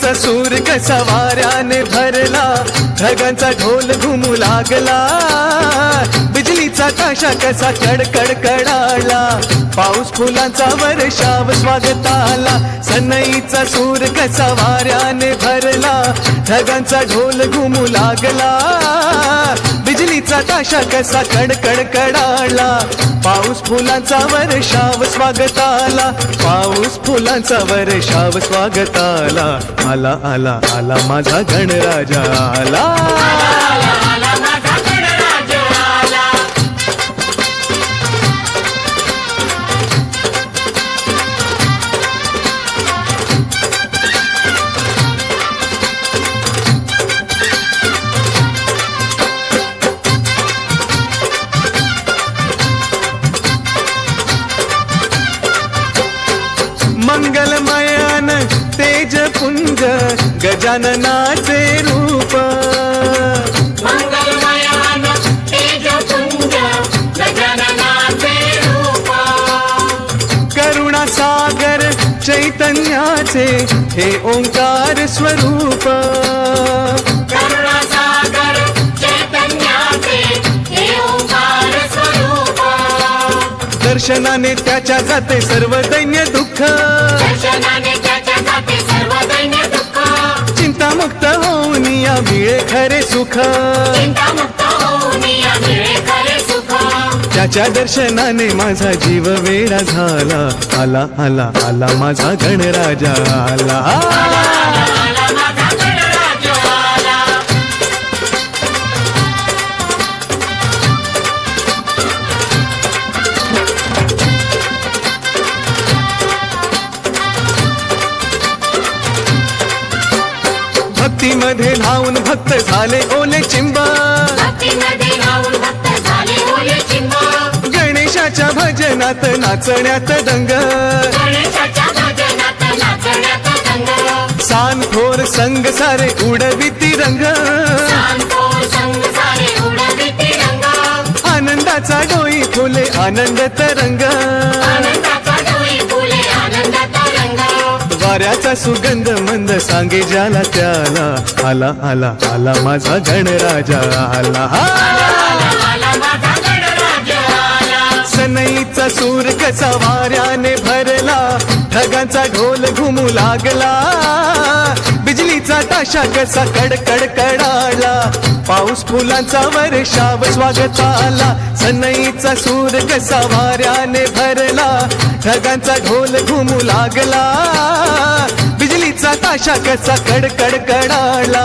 सनईचा सूर कसा वाऱ्याने भरला, ढगांचा ढोल घुमू लागला, बिजलीचा ताशा कसा कडकड कडाला, पाऊस फुलांचा वर्षाव स्वागताला. सनईचा सूर कसा वाऱ्याने भरला, ढगांचा ढोल घुमू लागला, बिजलीचा ताशा कसा कडकड कडाला, पाऊस फुलांचा वर्षाव स्वागताला, पाऊस फुलांचा वर्षाव स्वागताला. आला आला आला माझा गणराजा आला. मंगलमयान तेजपुंज गजाननाचे रूप, मंगलमयान तेजपुंज गजाननाचे रूप, करुणा सागर चैतन्याचे हे ओंकार स्वरूप, करुणा सागर चैतन्याचे हे ओंकार स्वरूप, दर्शनाने त्याच्या जाते सर्व दैन्य दुःख, दर्शनाने त्याच्या जाते सर्व दैन्य दुःख, चिंतामुक्त होऊन या मिळे खरे सुख, चिंतामुक्त होऊन या मिळे खरे सुख, त्याच्या दर्शनाने माझा जीव वेडा झाला. आला आला आला माझा गणराजा आला. आला माझा गणराजा आला. भक्तीमध्ये धावून भक्त झाले ओले चिंब, भक्तीमध्ये राहून भक्त झाले ओले चिंब, गणेशाच्या भजनात नाचण्यात दंग, गणेशाच्या भजनात नाचण्यात दंग, सानखोर संग सारे उडविती रंग, सांगतो संग सारे उडविती रंग, आनंदाचा डोई फुले आनंद तरंग, आनंदाचा डोई फुले आनंदाचा रंग, वाऱ्याचा सुगंध मंद सांगे ज्याला त्याला. आला आला आला माझा गणराजा आला. आला माझा गणराजा आला. सनईचा सूर कसा वाऱ्याने भरला, ढगांचा ढोल घुमू लागला, बिजलीचा ताशा कसा कडकड कडाला, पाऊस फुलांचा वर्षाव स्वागताला. सनईचा सूर कसा वाऱ्याने भरला, ढगांचा ढोल घुमू लागला, बिजलीचा ताशा कसा कडकड कडाला,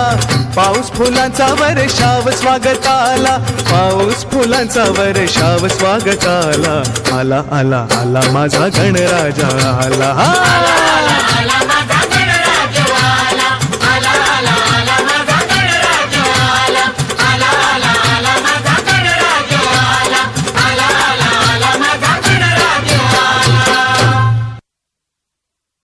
पाऊस फुलांचा वर्षाव स्वागताला, पाऊस फुलांचा वर्षाव स्वागताला. आला आला आला माझा गणराजा आला. आला माझा